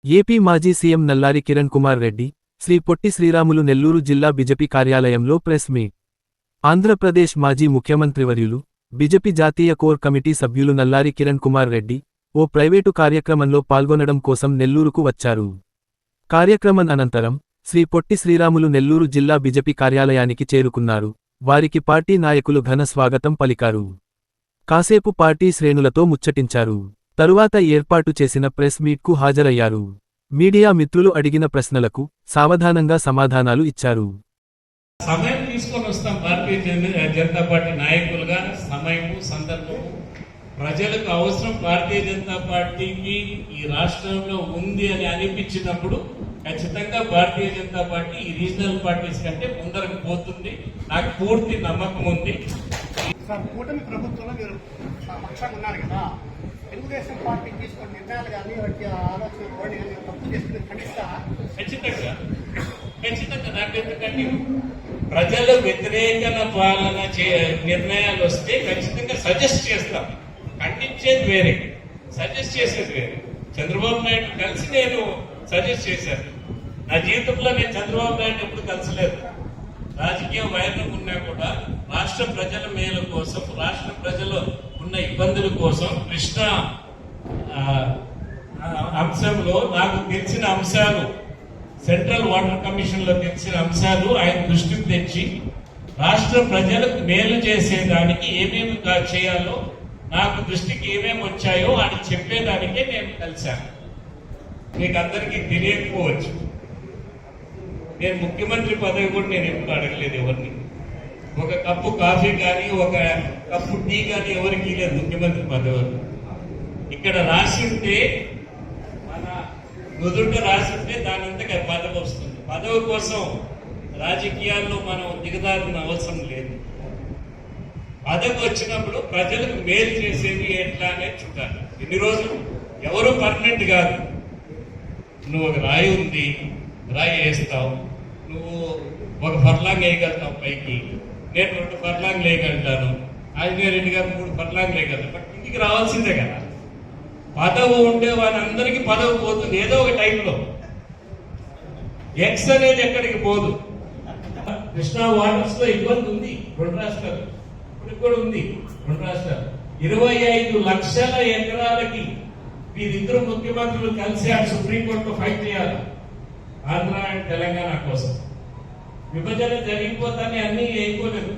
AP మాజీ CM Nallari Kiran Kumar Reddy, Shri Potti Sriramulu Nellore జిల్లా BJP కార్యాలయంలో ప్రెస్ మీట్. ఆంధ్రప్రదేశ్ మాజీ ముఖ్యమంత్రివర్యులు, బిజెపి జాతీయ కోర్ కమిటీ సభ్యులు నల్లారి కిరణ్ కుమార్ రెడ్డి, ఓ ప్రైవేటు కార్యక్రమంలో పాల్గొనడం కోసం నెల్లూరుకు వచ్చారు. కార్యక్రమం అనంతరం, శ్రీ పొట్టి శ్రీరాములు నెల్లూరు జిల్లా బిజెపి కార్యాలయానికి చేరుకున్నారు. వారికి పార్టీ నాయకులు ఘన స్వాగతం పలికారు. కాసేపు పార్టీ శ్రేణులతో ముచ్చటించారు. తరువాత ఏర్పాటు చేసిన ప్రెస్ మీట్కు హాజరయ్యారు. మీడియా మిత్రులు అడిగిన ప్రశ్నలకు సావధానంగా సమాధానాలు ఇచ్చారు. సమయం తీసుకొని వస్తాం. భారతీయ జనతా పార్టీ నాయకులుగా సమయము, సందర్భము, ప్రజలకు అవసరం భారతీయ జనతా పార్టీకి ఈ రాష్ట్రంలో ఉంది అని అనిపించినప్పుడు ఖచ్చితంగా భారతీయ జనతా పార్టీ ఈ రీజనల్ పార్టీస్ కంటే ముందరకు పోతుంది. నాకు పూర్తి నమ్మకం ఉంది. కూటమి ప్రభుత్వంలో మీరు పక్షంగా ఉన్నారు కదా, తెలుగుదేశం పార్టీ తీసుకున్న నిర్ణయాలు కానీ వాటి ఆలోచన కానీ తప్పు చేసుకుని ఖండిస్తారా? ఖచ్చితంగా నాకెందుకంటే ప్రజల వ్యతిరేకన పాలన నిర్ణయాలు వస్తే ఖచ్చితంగా సజెస్ట్ చేస్తాం. ఖండించేది వేరే, సజెస్ట్ చేసేది వేరే. చంద్రబాబు నాయుడు కలిసి నేను సజెస్ట్ చేశాను. నా జీవితంలో నేను చంద్రబాబు నాయుడు ఎప్పుడు కలిసలేదు. రాజకీయ వైరం ఉన్నా కూడా రాష్ట్ర ప్రజల మేలు కోసం, రాష్ట్ర ప్రజలు ఉన్న ఇబ్బందుల కోసం కృష్ణా అంశంలో నాకు తెలిసిన అంశాలు, సెంట్రల్ వాటర్ కమిషన్ లో తెలిసిన అంశాలు ఆయన దృష్టికి తెచ్చి రాష్ట్ర ప్రజలకు మేలు చేసేదానికి ఏమేమి చేయాలో, నాకు దృష్టికి ఏమేమి వచ్చాయో అని చెప్పేదానికే నేను కలిశాను. మీకు అందరికీ తెలియకపోవచ్చు, నేను ముఖ్యమంత్రి పదవి కూడా నేను ఎప్పుడు అడగలేదు ఎవరిని. ఒక కప్పు కాఫీ కానీ, ఒక కప్పు టీ కానీ ఎవరికి లేదు ముఖ్యమంత్రి పదవి. ఇక్కడ రాసి ఉంటే, మన నుదుట రాసి ఉంటే దానంతగా పదవి వస్తుంది. పదవి కోసం రాజకీయాల్లో మనం దిగదారిన అవసరం లేదు. పదవి వచ్చినప్పుడు ప్రజలకు మేలు చేసేది ఎట్లా అనేది చూడాలి. ఇన్ని రోజులు ఎవరు పర్మనెంట్ కాదు. నువ్వు ఒక రాయి ఉంది, రాయి వేస్తావు, నువ్వు ఒక ఫర్లాంగ్ వేయగలుగుతావు పైకి, నేను 2 ఫర్లాంగ్ వేయగలుగుతాను, ఆంజనేయ రెడ్డి గారు 3 ఫర్లాంగ్ వేయగలుగుతాను. బట్ ఇంటికి రావాల్సిందే కదా. పదవి ఉండే వాళ్ళందరికీ పదవి పోతుంది ఏదో ఒక టైంలో. ఎక్స్ అనేది ఎక్కడికి పోదు. కృష్ణా వాటర్స్ లో ఇబ్బంది ఉంది 2 రాష్ట్రాలు, ఇప్పుడు కూడా ఉంది 2 రాష్ట్రాలు. 25 లక్షల ఎకరాలకి వీరిద్దరు ముఖ్యమంత్రులు కలిసి ఆ సుప్రీంకోర్టులో ఫైట్ చేయాలి ఆంధ్ర అండ్ తెలంగాణ కోసం. విభజన జరిగిపోతానే అన్ని అయిపోలేదు.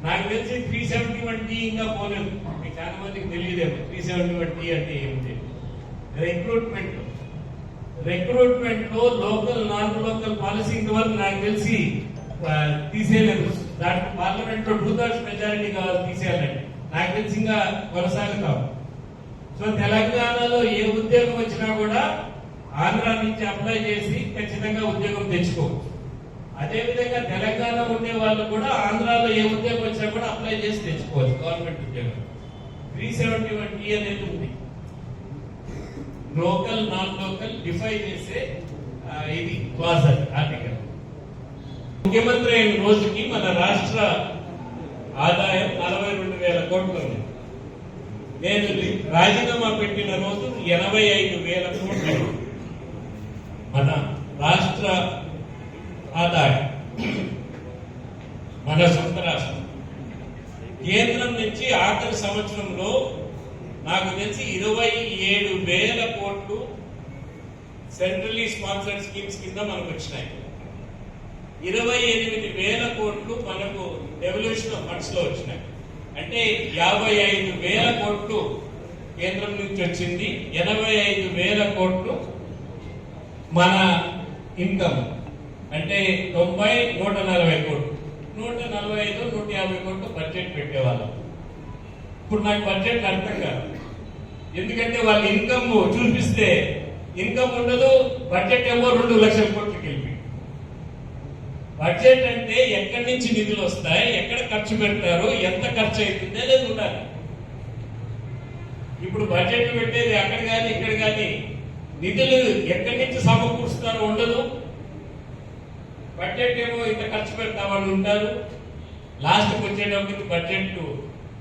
నాకు తెలిసి 371T ఇంకా పోలేదు. మీకు చాలా మందికి తెలియదేమో 371T అంటే ఏమిటి. రిక్రూట్మెంట్ లో లోకల్, నాన్ లోకల్ పాలసీ ఇంతవరకు నాకు తెలిసి తీసేయలేదు. దాంట్లో పార్లమెంట్ లో 2/3 మెజారిటీ కావాలి తీసేయాలండి. నాకు తెలిసి ఇంకా కొనసాగుతాం. సో తెలంగాణలో ఏ ఉద్యోగం వచ్చినా కూడా ఆంధ్ర నుంచి అప్లై చేసి ఖచ్చితంగా ఉద్యోగం తెచ్చుకోవచ్చు. అదేవిధంగా తెలంగాణ ఉండే వాళ్ళు కూడా ఆంధ్రాలో ఏ ఉద్యోగం వచ్చినా కూడా అప్లై చేసి తెచ్చుకోవచ్చు గవర్నమెంట్ ఉద్యోగం. 371T అనేది ఉంది. లోకల్, నాన్ లోకల్ డిఫై చేసే ఇది క్లాజ్ ఆర్టికల్. ముఖ్యమంత్రి అయిన రోజుకి మన రాష్ట్ర ఆదాయం 42,000 కోట్లు ఉంది. నేను రాజీనామా పెట్టిన రోజు 85,000 కోట్లు మన రాష్ట్ర ఆదాయం, మన సొంత రాష్ట్రం. కేంద్రం నుంచి ఆఖరి సంవత్సరంలో నాకు తెలిసి 27,000 కోట్లు సెంట్రల్లీ స్పాన్సర్డ్ స్కీమ్స్ కింద మనకు వచ్చినాయి. 28,000 కోట్లు మనకు డెవల్యూషన్ ఆఫ్ ఫండ్స్ లో వచ్చినాయి. అంటే 55,000 కోట్లు కేంద్రం నుంచి వచ్చింది, 85,000 కోట్లు మన ఇన్కమ్. అంటే 90, 140 కోట్లు, 145, 150 కోట్లు బడ్జెట్ పెట్టేవాళ్ళం. ఇప్పుడు నాకు బడ్జెట్ అర్థం కాదు. ఎందుకంటే వాళ్ళ ఇన్కమ్ చూపిస్తే ఇన్కమ్ ఉండదు, బడ్జెట్ ఏమో 2 లక్షల కోట్లకి వెళ్ళి. బడ్జెట్ అంటే ఎక్కడి నుంచి నిధులు వస్తాయి, ఎక్కడ ఖర్చు పెడతారు, ఎంత ఖర్చు అవుతుంది అనేది ఉండాలి. ఇప్పుడు బడ్జెట్ పెట్టేది అక్కడ కానీ ఇక్కడ కానీ నిధులు ఎక్కడి నుంచి సమకూరుస్తారో ఉండదు. బడ్జెట్ ఏమో ఇంత ఖర్చు పెడతామని ఉంటారు. లాస్ట్కి వచ్చేటప్పటికి బడ్జెట్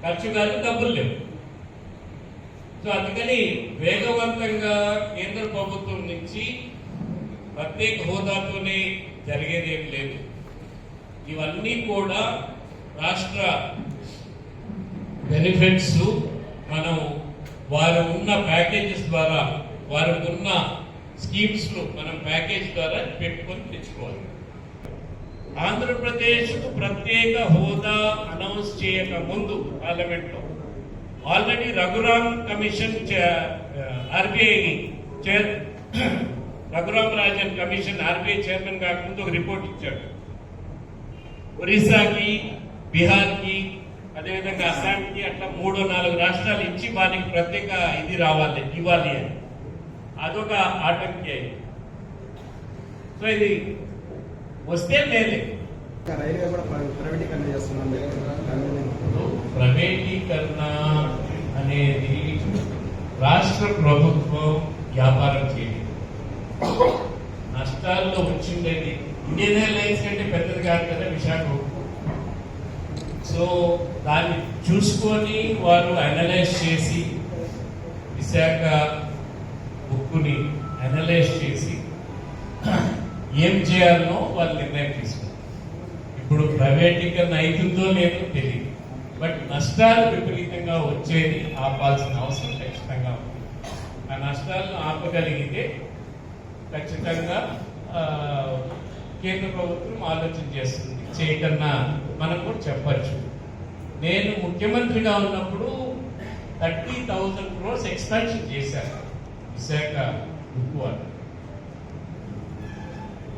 ఖర్చు కాదు, డబ్బులు లేవు. సో అందుకని వేగవంతంగా కేంద్ర ప్రభుత్వం నుంచి ప్రత్యేక హోదాతోనే జరిగేదేం లేదు. ఇవన్నీ కూడా రాష్ట్ర బెనిఫిట్స్ మనం వారు ఉన్న ప్యాకేజెస్ ద్వారా, వారు ఉన్న స్కీమ్స్ మనం ప్యాకేజ్ ద్వారా పెట్టుకొని తెచ్చుకోవాలి. ఆంధ్రప్రదేశ్కు ప్రత్యేక హోదా అనౌన్స్ చేయక ముందు పార్లమెంట్ లో already Raghuram commission RBI Raghuram Rajan commission RBI chairman కాకముందు ఒక రిపోర్ట్ ఇచ్చాడు. ఒరిస్సాకి, బీహార్కి, అదేవిధంగా అస్సాంకి అట్లా 3-4 రాష్ట్రాలు ఇచ్చి వారికి ప్రత్యేక ఇది ఇవ్వాలి అని. అదొక ఆటంకి అయింది. సో ఇది వస్తే మేలే. రైల్వే కూడా ప్రైవేటీకరణ చేస్తున్నాం. ప్రైవేటీకరణ అనేది రాష్ట్ర ప్రభుత్వం వ్యాపారం చేయలేదు. నష్టాల్లో వచ్చిండేది ఇండియన్ ఎయిర్లైన్స్ కంటే పెద్దది కాదు కదా విశాఖ. సో దాన్ని చూసుకొని వారు అనలైజ్ చేసి విశాఖ ఉక్కుని అనలైజ్ చేసి ఏం చేయాలనో వాళ్ళు నిర్ణయం తీసుకున్నారు. ఇప్పుడు ప్రైవేటీకరణ అవుతుందో లేదో తెలియదు, బట్ నష్టాలు విపరీతంగా వచ్చేది ఆపాల్సిన అవసరం ఖచ్చితంగా ఉంది. ఆ నష్టాలను ఆపగలిగితే ఖచ్చితంగా కేంద్ర ప్రభుత్వం ఆలోచన చేస్తుంది. చేయకన్నా మనం కూడా చెప్పచ్చు. నేను ముఖ్యమంత్రిగా ఉన్నప్పుడు 30,000 crores ఎక్స్పాన్షన్ చేశాను విశాఖ ఉక్కు వాళ్ళు.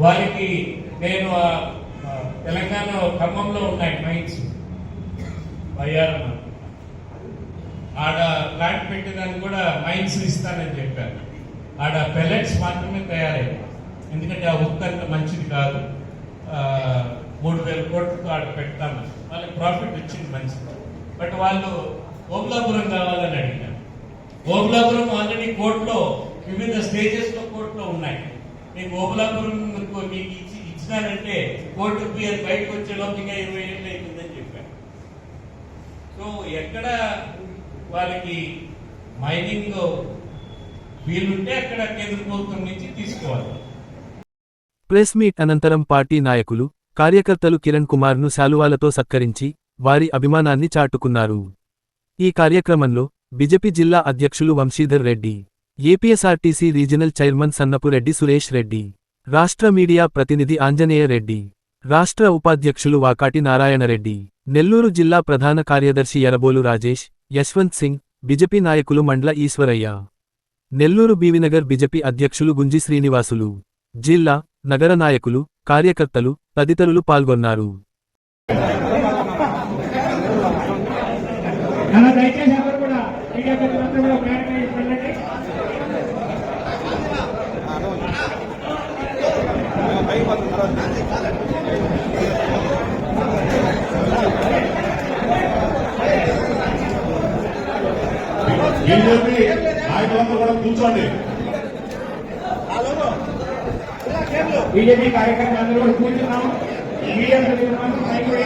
వారికి నేను తెలంగాణ ఖమ్మంలో ఉన్నాయి మైన్స్, బయ్యారం ఆడ ప్లాంట్ పెట్టేదానికి కూడా మైన్స్ ఇస్తానని చెప్పారు. ఆడ పెల్లెట్స్ మాత్రమే తయారయ్యాయి. ఎందుకంటే ఆ ఉక్కు అంత మంచిది కాదు. 3,000 కోట్లతో ఆడ పెడతామని వాళ్ళకి ప్రాఫిట్ వచ్చింది మంచిది. బట్ వాళ్ళు ఓబులాపురం కావాలని అడిగారు. ఓబులాపురం ఆల్రెడీ కోర్టులో వివిధ స్టేజెస్ లో కోర్టులో ఉన్నాయి. మీకు ఓబులాపురం మీకు ఇచ్చినారంటే కోర్టు బయటకు వచ్చే లోపల 20 ఏళ్ళు అవుతుందని చెప్పారు. సో ఎక్కడ వాళ్ళకి మైనింగ్ వీలుంటే అక్కడ కేంద్ర ప్రభుత్వం నుంచి తీసుకోవాలి. ప్రెస్ మీట్ అనంతరం పార్టీ నాయకులు, కార్యకర్తలు కిరణ్ కుమార్ను శాలువాలతో సత్కరించి వారి అభిమానాన్ని చాటుకున్నారు. ఈ కార్యక్రమంలో బీజేపీ జిల్లా అధ్యక్షులు Vamshidhar Reddy, APSRTC regional chairman Sannapureddy Suresh Reddy, రాష్ట్ర మీడియా ప్రతినిధి ఆంజనేయ రెడ్డి, రాష్ట్ర ఉపాధ్యక్షులు వాకాటి నారాయణరెడ్డి, నెల్లూరు జిల్లా ప్రధాన కార్యదర్శి ఎరబోలు రాజేష్, యశ్వంత్ సింగ్, బీజేపీ నాయకులు మండ్ల ఈశ్వరయ్య, నెల్లూరు బీవీనగర్ బీజేపీ అధ్యక్షులు గుంజి శ్రీనివాసులు, జిల్లా, నగర నాయకులు, కార్యకర్తలు తదితరులు పాల్గొన్నారు. బీజేపీ నాయకులందరూ కూడా కూర్చోండి. బీజేపీ కార్యకర్తలు అందరూ కూడా కూర్చున్నాం. మీడియా ప్రతినిధులు సైకిల్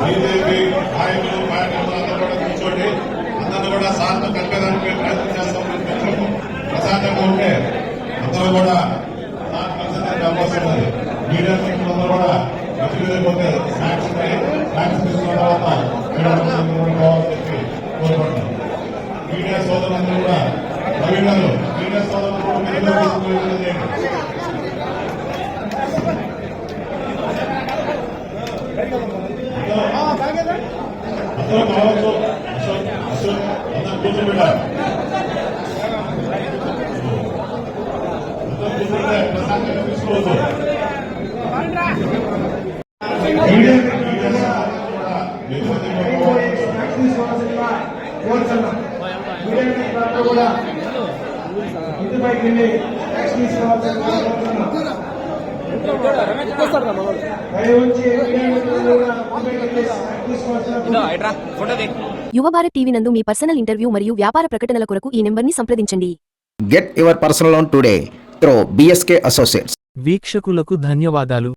బీజేపీ నాయకులు కార్యకర్తలు అందరూ కూడా కూర్చోండి. అందరూ కూడా శాంతం కలిపేదానికి ప్రయత్నం చేస్తాం. ప్రశాంతంగా ఉంటే అందరూ కూడా ప్రశాంతంగా అవకాశం ఉంది. మీడియా మిత్రులందరూ కూడా వచ్చిపోతే స్నాక్స్ తీసుకున్న తర్వాత చెప్పి కోరుకుంటున్నాం. మీడియా సోదరులందరూ కూడా రవి గారు మీడియా సోదరులు కూడా మీడియా తీసుకుని అందరూ కావచ్చు. అశోక్ అందరూ కూర్చోబెట్టారు. అందరూ కూర్చోబెట్టే ప్రశాంతంగా తీసుకోవద్దు. యువభారత్ టీవీ నందు మీ పర్సనల్ ఇంటర్వ్యూ మరియు వ్యాపార ప్రకటనల కొరకు ఈ నెంబర్ని సంప్రదించండి. Get your personal loan today through BSK Associates. వీక్షకులకు ధన్యవాదాలు.